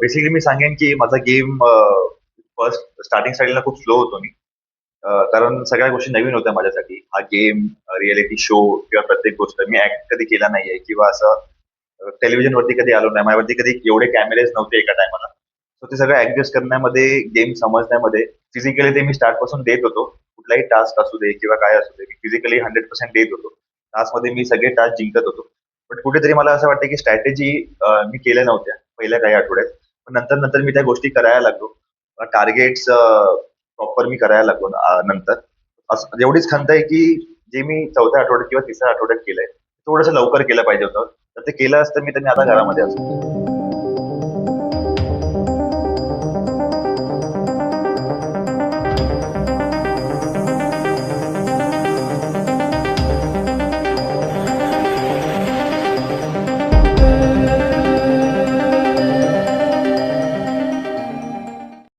Basically मी सांगेन की माझा गेम फर्स्ट स्टार्टिंग खूप स्लो होतो मी. कारण सगळ्या गोष्टी नवीन होत्या माझ्यासाठी. हा गेम, रिअलिटी शो किंवा प्रत्येक गोष्ट मी ऍक्ट कधी केला नाहीये किंवा असं टेलिव्हिजन वरती कधी आलो नाही. माझ्यावरती कधी एवढे कॅमेरेज नव्हते एका टायमाला. सो ते सगळं ऍडजस्ट करण्यामध्ये, गेम समजण्यामध्ये फिजिकली ते मी स्टार्ट पासून देत होतो. कुठलाही टास्क असू दे किंवा काय असू दे, मी फिजिकली 100% देत होतो. टास्कमध्ये मी सगळे टास्क जिंकत होतो. बट कुठेतरी मला असं वाटतं की स्ट्रॅटेजी मी केल्या नव्हत्या पहिल्या काही आठवड्यात. पण नंतर नंतर मी त्या गोष्टी करायला लागलो. टार्गेट्स प्रॉपर मी करायला लागलो नंतर. असं एवढीच खंत आहे की जे मी चौथ्या आठवड्यात किंवा तिसऱ्या आठवड्यात केलंय थोडंसं लवकर केलं पाहिजे होतं. तर ते केलं असतं मी तर मी आता घरामध्ये असतो.